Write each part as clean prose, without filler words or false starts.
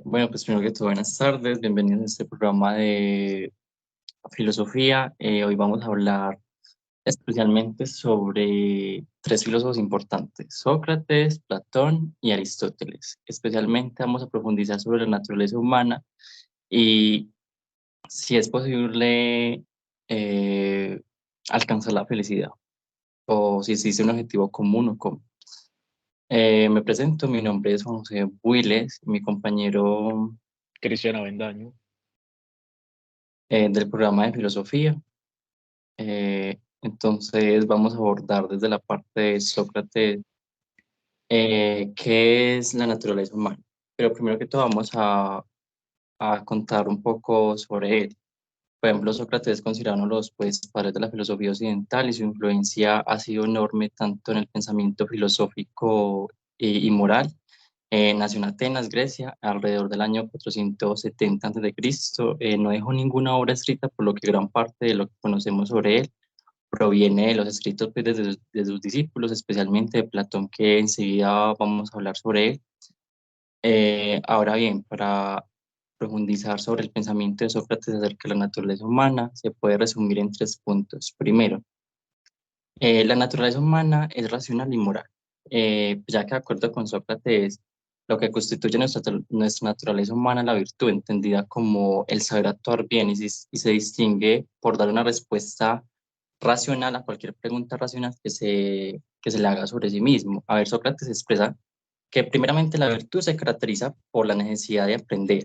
Bueno, pues primero que todo, buenas tardes, bienvenidos a este programa de filosofía. Hoy vamos a hablar especialmente sobre tres filósofos importantes, Sócrates, Platón y Aristóteles. Especialmente vamos a profundizar sobre la naturaleza humana y si es posible eh, alcanzar la felicidad o si existe un objetivo común o cómo. Me presento, mi nombre es Juan José Builes, mi compañero Cristian Avendaño. del programa de filosofía. Entonces vamos a abordar desde la parte de Sócrates qué es la naturaleza humana. Pero primero que todo vamos a contar un poco sobre él. Por ejemplo, Sócrates es considerado uno de los pues, padres de la filosofía occidental y su influencia ha sido enorme tanto en el pensamiento filosófico y moral. Nació en Atenas, Grecia, alrededor del año 470 a.C. No dejó ninguna obra escrita, por lo que gran parte de lo que conocemos sobre él proviene de los escritos pues, de sus discípulos, especialmente de Platón, que enseguida vamos a hablar sobre él. Ahora bien, para profundizar sobre el pensamiento de Sócrates acerca de la naturaleza humana, se puede resumir en tres puntos. Primero, la naturaleza humana es racional y moral, ya que de acuerdo con Sócrates, lo que constituye nuestra naturaleza humana es la virtud, entendida como el saber actuar bien y se distingue por dar una respuesta racional a cualquier pregunta racional que se le haga sobre sí mismo. A ver, Sócrates expresa que primeramente la virtud se caracteriza por la necesidad de aprender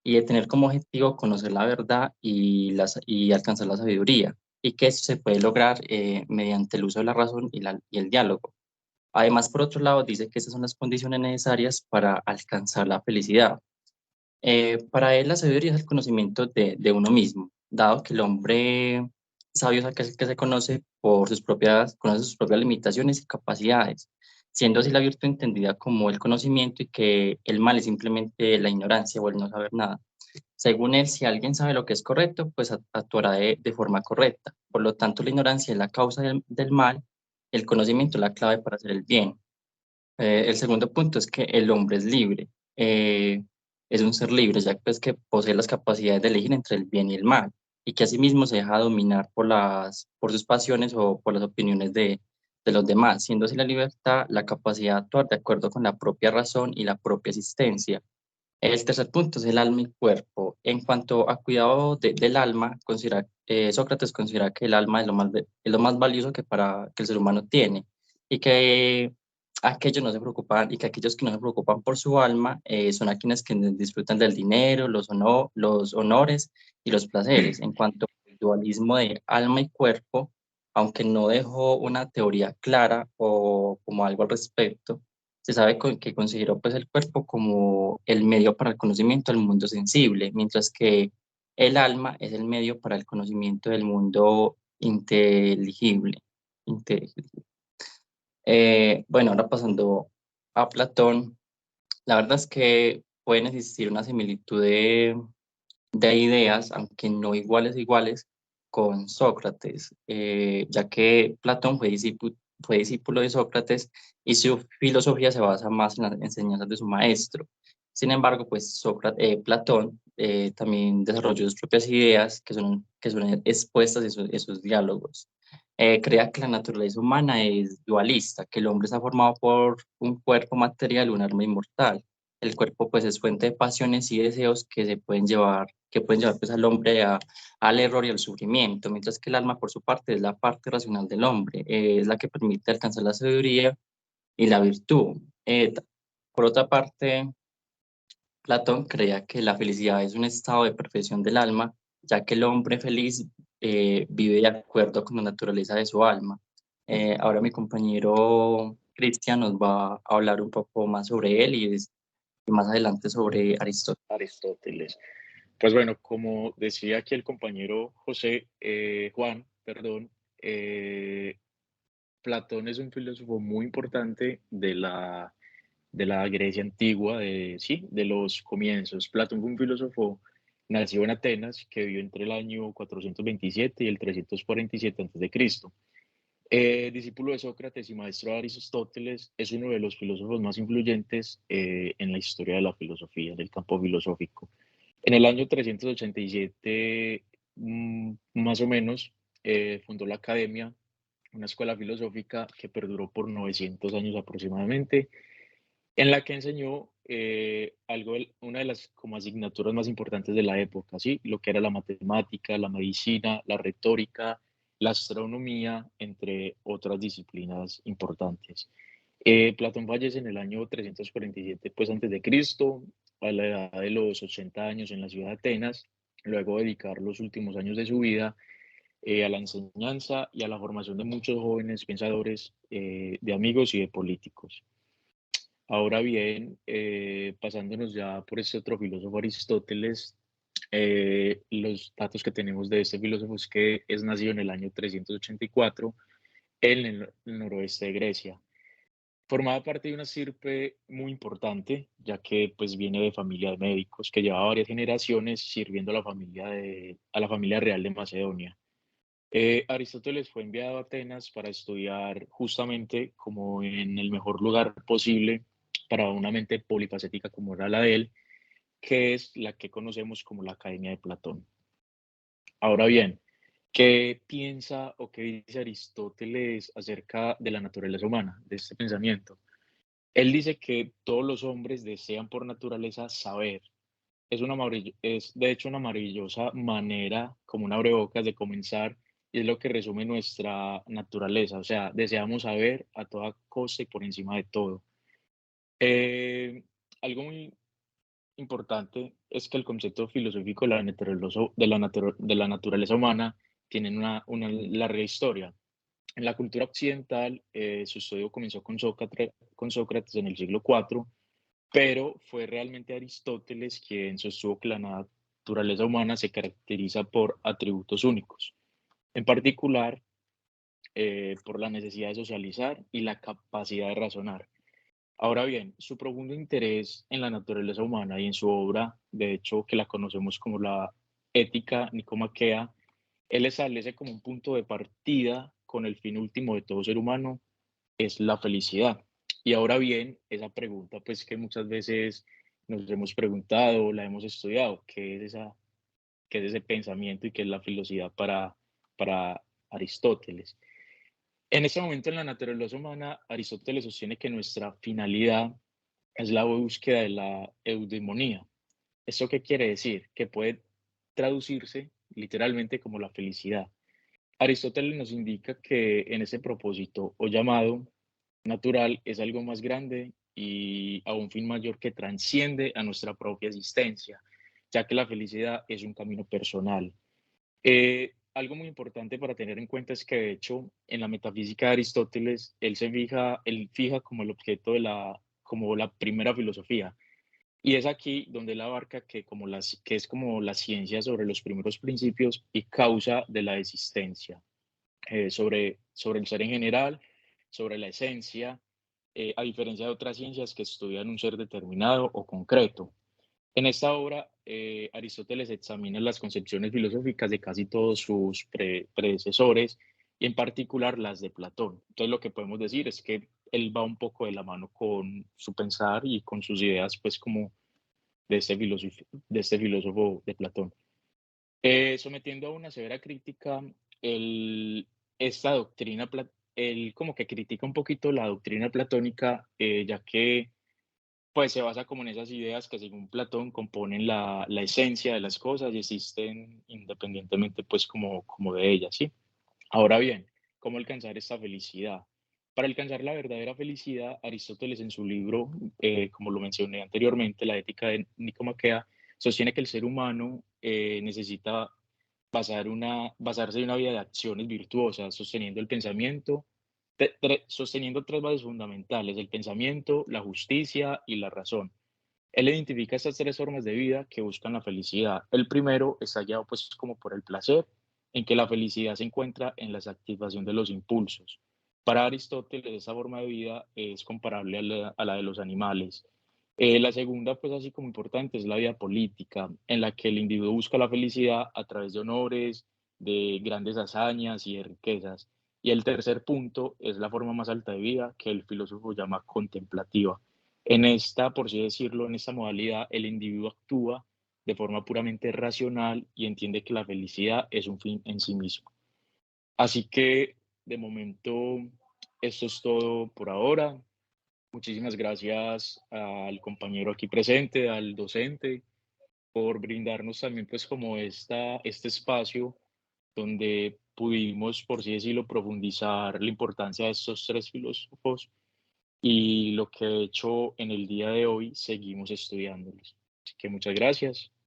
y de tener como objetivo conocer la verdad y alcanzar la sabiduría, y que eso se puede lograr mediante el uso de la razón y el diálogo. Además, por otro lado, dice que esas son las condiciones necesarias para alcanzar la felicidad. Para él, la sabiduría es el conocimiento de uno mismo, dado que el hombre sabio es aquel que se conoce sus propias limitaciones y capacidades, siendo así la virtud entendida como el conocimiento y que el mal es simplemente la ignorancia o el no saber nada. Según él, si alguien sabe lo que es correcto, pues actuará de forma correcta. Por lo tanto, la ignorancia es la causa del mal, el conocimiento es la clave para hacer el bien. El segundo punto es que el hombre es libre. Es un ser libre, ya pues, que posee las capacidades de elegir entre el bien y el mal, y que asimismo se deja dominar por sus pasiones o por las opiniones de los demás, siendo así la libertad la capacidad de actuar de acuerdo con la propia razón y la propia existencia. El tercer punto es el alma y cuerpo. En cuanto a cuidado del alma, Sócrates considera que el alma es es lo más valioso que el ser humano tiene, y que aquellos no se preocupan y que aquellos que no se preocupan por su alma son a quienes disfrutan del dinero, los honores y los placeres. En cuanto al dualismo de alma y cuerpo, aunque no dejó una teoría clara o como algo al respecto, se sabe que consideró pues el cuerpo como el medio para el conocimiento del mundo sensible, mientras que el alma es el medio para el conocimiento del mundo inteligible. inteligible. Bueno, ahora pasando a Platón, la verdad es que pueden existir una similitud de ideas, aunque no iguales, con Sócrates, ya que Platón fue discípulo de Sócrates y su filosofía se basa más en las enseñanzas de su maestro. Sin embargo, pues Platón también desarrolló sus propias ideas que son expuestas en sus diálogos. Crea que la naturaleza humana es dualista, que el hombre está formado por un cuerpo material y un alma inmortal. El cuerpo pues es fuente de pasiones y deseos que pueden llevar pues al hombre al error y al sufrimiento, mientras que el alma por su parte es la parte racional del hombre, es la que permite alcanzar la sabiduría y la virtud. Por otra parte, Platón creía que la felicidad es un estado de perfección del alma, ya que el hombre feliz vive de acuerdo con la naturaleza de su alma. Ahora mi compañero Cristian nos va a hablar un poco más sobre él y más adelante sobre Aristóteles. Aristóteles. Pues bueno, como decía aquí el compañero Juan, perdón, Platón es un filósofo muy importante de la Grecia antigua, sí, de los comienzos. Platón fue un filósofo nacido en Atenas que vivió entre el año 427 y el 347 a.C. Discípulo de Sócrates y maestro de Aristóteles, es uno de los filósofos más influyentes en la historia de la filosofía, del campo filosófico. En el año 387, más o menos, fundó la Academia, una escuela filosófica que perduró por 900 años aproximadamente, en la que enseñó una de las como asignaturas más importantes de la época, ¿sí? Lo que era la matemática, la medicina, la retórica, la astronomía, entre otras disciplinas importantes. Platón fallece en el año 347, pues antes de Cristo, a la edad de los 80 años en la ciudad de Atenas, luego de dedicar los últimos años de su vida a la enseñanza y a la formación de muchos jóvenes pensadores, de amigos y de políticos. Ahora bien, pasándonos ya por este otro filósofo Aristóteles, los datos que tenemos de este filósofo es que es nacido en el año 384 en el noroeste de Grecia. Formaba parte de una estirpe muy importante, ya que pues viene de familia de médicos que llevaba varias generaciones sirviendo a la familia real de Macedonia. Aristóteles fue enviado a Atenas para estudiar justamente como en el mejor lugar posible para una mente polifacética como era la de él, que es la que conocemos como la Academia de Platón. Ahora bien, ¿qué piensa o qué dice Aristóteles acerca de la naturaleza humana, de este pensamiento? Él dice que todos los hombres desean por naturaleza saber. Es de hecho una maravillosa manera, como un abrebocas, de comenzar, y es lo que resume nuestra naturaleza. O sea, deseamos saber a toda costa y por encima de todo. Eh, Algo muy importante es que el concepto filosófico de la naturaleza humana tienen una larga historia. En la cultura occidental, su estudio comenzó con Sócrates en el siglo IV, pero fue realmente Aristóteles quien sostuvo que la naturaleza humana se caracteriza por atributos únicos, en particular por la necesidad de socializar y la capacidad de razonar. Ahora bien, su profundo interés en la naturaleza humana y en su obra, de hecho, que la conocemos como la Ética Nicomaquea, él establece como un punto de partida con el fin último de todo ser humano, es la felicidad. Y ahora bien, esa pregunta pues que muchas veces nos hemos preguntado, la hemos estudiado, qué es ese pensamiento y qué es la felicidad para Aristóteles? En este momento en la naturaleza humana, Aristóteles sostiene que nuestra finalidad es la búsqueda de la eudemonía. ¿Esto qué quiere decir? Que puede traducirse literalmente como la felicidad. Aristóteles nos indica que en ese propósito o llamado natural es algo más grande y a un fin mayor que transciende a nuestra propia existencia, ya que la felicidad es un camino personal. Algo muy importante para tener en cuenta es que, de hecho, en la metafísica de Aristóteles, él fija como el objeto como la primera filosofía. Y es aquí donde él abarca que es como la ciencia sobre los primeros principios y causa de la existencia, sobre el ser en general, sobre la esencia, a diferencia de otras ciencias que estudian un ser determinado o concreto. En esta obra, Aristóteles examina las concepciones filosóficas de casi todos sus predecesores y en particular las de Platón. Entonces lo que podemos decir es que él va un poco de la mano con su pensar y con sus ideas, pues como de este filósofo de Platón. Sometiendo a una severa crítica, él, esta doctrina, él como que critica un poquito la doctrina platónica, ya que pues se basa como en esas ideas que según Platón componen la esencia de las cosas y existen independientemente pues como de ellas, ¿sí? Ahora bien, ¿cómo alcanzar esta felicidad? Para alcanzar la verdadera felicidad, Aristóteles en su libro, como lo mencioné anteriormente, La Ética de Nicomaquea, sostiene que el ser humano necesita basarse en una vida de acciones virtuosas, sosteniendo el pensamiento, sosteniendo tres bases fundamentales: el pensamiento, la justicia y la razón. Él identifica estas tres formas de vida que buscan la felicidad. El primero está guiado pues como por el placer, en que la felicidad se encuentra en la satisfacción de los impulsos. Para Aristóteles, esa forma de vida es comparable a la de los animales. La segunda, pues así como importante, es la vida política, en la que el individuo busca la felicidad a través de honores, de grandes hazañas y de riquezas. Y el tercer punto es la forma más alta de vida, que el filósofo llama contemplativa. En esta, por así decirlo, en esta modalidad, el individuo actúa de forma puramente racional y entiende que la felicidad es un fin en sí mismo. Así que, de momento, esto es todo por ahora. Muchísimas gracias al compañero aquí presente, al docente, por brindarnos también pues como este espacio donde pudimos, por así decirlo, profundizar la importancia de estos tres filósofos y lo que de hecho en el día de hoy seguimos estudiándolos. Así que muchas gracias.